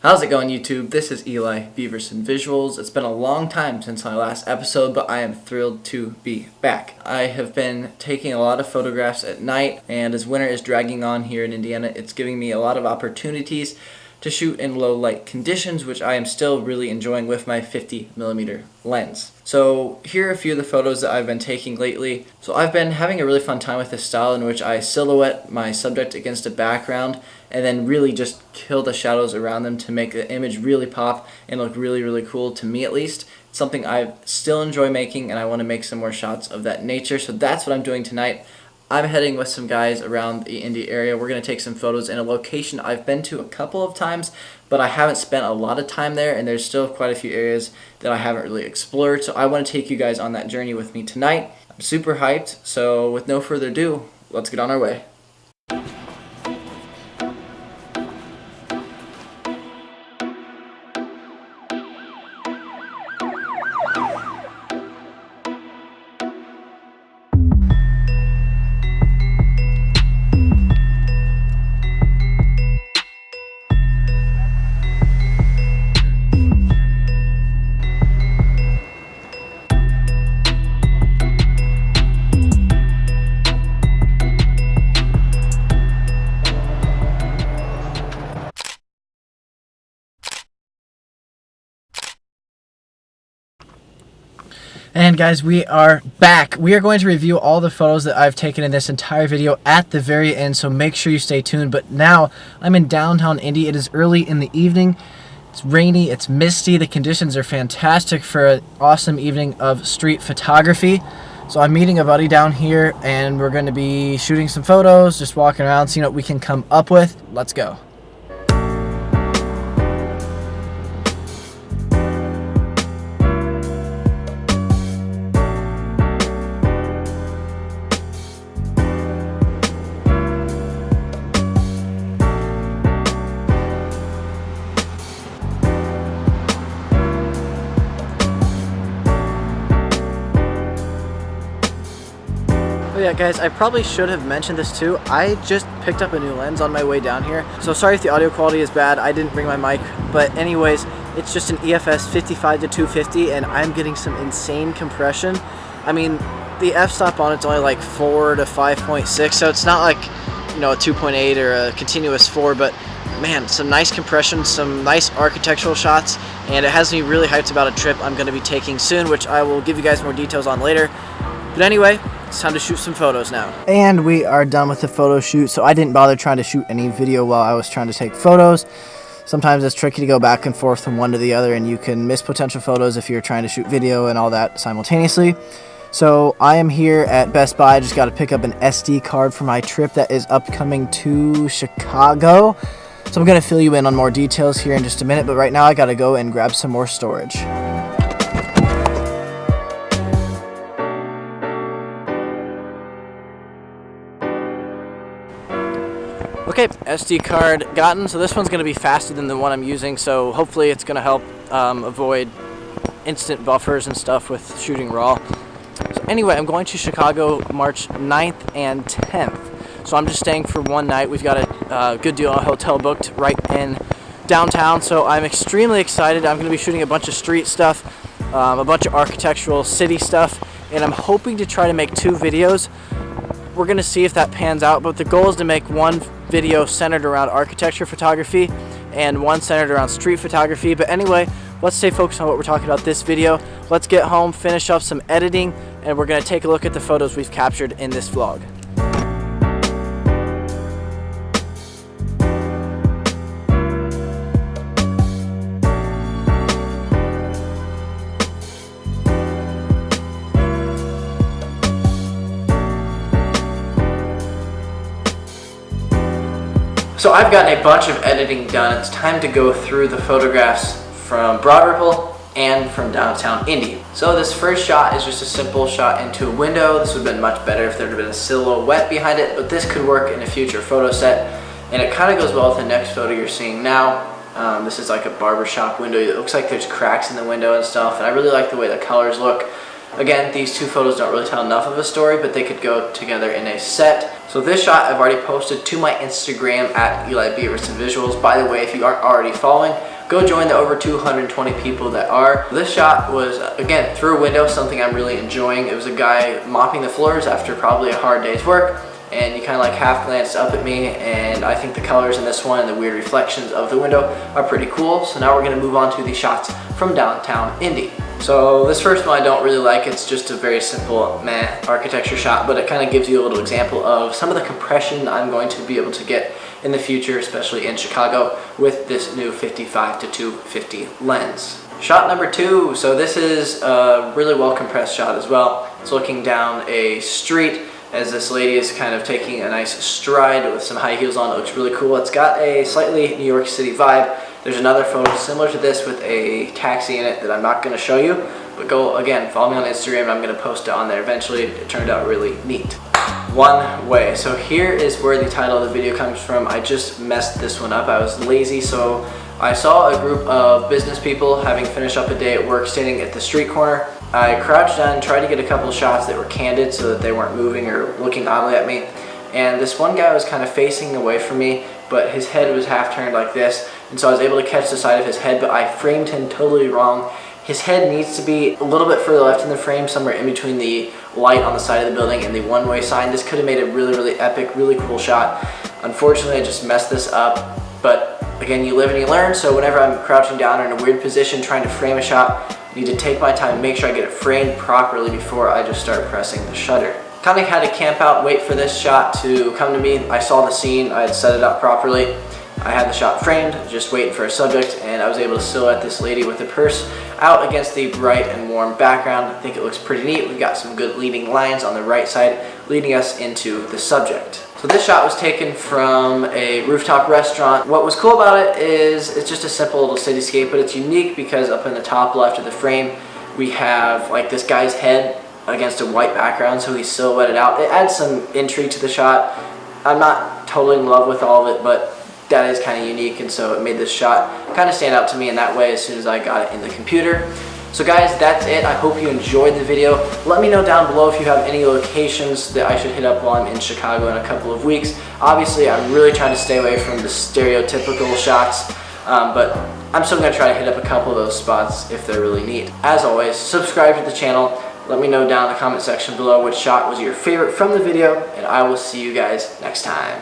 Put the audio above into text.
How's it going, YouTube? This is Eli, Beaverson Visuals. It's been a long time since my last episode, but I am thrilled to be back. I have been taking a lot of photographs at night, and as winter is dragging on here in Indiana, it's giving me a lot of opportunities to shoot in low light conditions, which I am still really enjoying with my 50mm lens. So here are a few of the photos that I've been taking lately. So I've been having a really fun time with this style in which I silhouette my subject against a background and then really just kill the shadows around them to make the image really pop and look really cool, to me at least. It's something I still enjoy making, and I want to make some more shots of that nature, so that's what I'm doing tonight. I'm heading with some guys around the Indy area. We're going to take some photos in a location I've been to a couple of times, but I haven't spent a lot of time there, and there's still quite a few areas that I haven't really explored, so I want to take you guys on that journey with me tonight. I'm super hyped, so with no further ado, let's get on our way. And guys, we are back. We are going to review all the photos that I've taken in this entire video at the very end, so make sure you stay tuned. But now I'm in downtown Indy. It is early in the evening. It's rainy, it's misty. The conditions are fantastic for an awesome evening of street photography. So I'm meeting a buddy down here, and we're going to be shooting some photos, just walking around, seeing what we can come up with. Let's go. Oh yeah, guys, I probably should have mentioned this too. I just picked up a new lens on my way down here, so sorry if the audio quality is bad. I didn't bring my mic, but anyways, it's just an EFS 55-250, and I'm getting some insane compression. I mean, the f-stop on it's only like 4 to 5.6, so it's not like, you know, a 2.8 or a continuous 4, but man, some nice compression, some nice architectural shots, and it has me really hyped about a trip I'm going to be taking soon, which I will give you guys more details on later. But anyway, it's time to shoot some photos now. And we are done with the photo shoot, so I didn't bother trying to shoot any video while I was trying to take photos. Sometimes it's tricky to go back and forth from one to the other, and you can miss potential photos if you're trying to shoot video and all that simultaneously. So I am here at Best Buy. I just got to pick up an SD card for my trip that is upcoming to Chicago. So I'm going to fill you in on more details here in just a minute, but right now I got to go and grab some more storage. Okay, SD card gotten. So this one's going to be faster than the one I'm using, so hopefully it's going to help avoid instant buffers and stuff with shooting RAW. So anyway, I'm going to Chicago March 9th and 10th. So I'm just staying for one night. We've got a good deal on a hotel booked right in downtown, so I'm extremely excited. I'm going to be shooting a bunch of street stuff, a bunch of architectural city stuff, and I'm hoping to try to make 2 videos. We're going to see if that pans out, but the goal is to make one video centered around architecture photography and one centered around street photography. But anyway, let's stay focused on what we're talking about this video. Let's get home, finish up some editing, and we're going to take a look at the photos we've captured in this vlog. So I've gotten a bunch of editing done. It's time to go through the photographs from Broad Ripple and from downtown Indy. So this first shot is just a simple shot into a window. This would have been much better if there had been a silhouette behind it, but this could work in a future photo set. And it kind of goes well with the next photo you're seeing now. This is like a barbershop window. It looks like there's cracks in the window and stuff, and I really like the way the colors look. Again, these two photos don't really tell enough of a story, but they could go together in a set. So this shot I've already posted to my Instagram at Eli Beaverson Visuals. By the way, if you aren't already following, go join the over 220 people that are. This shot was, again, through a window, something I'm really enjoying. It was a guy mopping the floors after probably a hard day's work, and he kind of like half glanced up at me, and I think the colors in this one and the weird reflections of the window are pretty cool. So now we're going to move on to the shots from downtown Indy. So this first one I don't really like. It's just a very simple meh architecture shot, but it kind of gives you a little example of some of the compression I'm going to be able to get in the future, especially in Chicago, with this new 55 to 250 lens. Shot number 2. So this is a really well compressed shot as well. It's looking down a street as this lady is kind of taking a nice stride with some high heels on. It looks really cool. It's got a slightly New York City vibe. There's another photo similar to this with a taxi in it that I'm not going to show you, but go, again, follow me on Instagram and I'm going to post it on there eventually. It turned out really neat. One way. So here is where the title of the video comes from. I just messed this one up. I was lazy, so I saw a group of business people having finished up a day at work standing at the street corner. I crouched down and tried to get a couple of shots that were candid so that they weren't moving or looking oddly at me. And this one guy was kind of facing away from me, but his head was half turned like this, and so I was able to catch the side of his head, but I framed him totally wrong. His head needs to be a little bit further left in the frame, somewhere in between the light on the side of the building and the one-way sign. This could have made a really epic, really cool shot. Unfortunately, I just messed this up, but again, you live and you learn, so whenever I'm crouching down or in a weird position trying to frame a shot, I need to take my time and make sure I get it framed properly before I just start pressing the shutter. Kind of had to camp out, wait for this shot to come to me. I saw the scene, I had set it up properly. I had the shot framed, just waiting for a subject, and I was able to silhouette this lady with her purse out against the bright and warm background. I think it looks pretty neat. We've got some good leading lines on the right side leading us into the subject. So this shot was taken from a rooftop restaurant. What was cool about it is it's just a simple little cityscape, but it's unique because up in the top left of the frame we have like this guy's head against a white background, so he's silhouetted out. It adds some intrigue to the shot. I'm not totally in love with all of it, but that is kind of unique, and so it made this shot kind of stand out to me in that way as soon as I got it in the computer. So guys, that's it. I hope you enjoyed the video. Let me know down below if you have any locations that I should hit up while I'm in Chicago in a couple of weeks. Obviously, I'm really trying to stay away from the stereotypical shots, but I'm still going to try to hit up a couple of those spots if they're really neat. As always, subscribe to the channel. Let me know down in the comment section below which shot was your favorite from the video, and I will see you guys next time.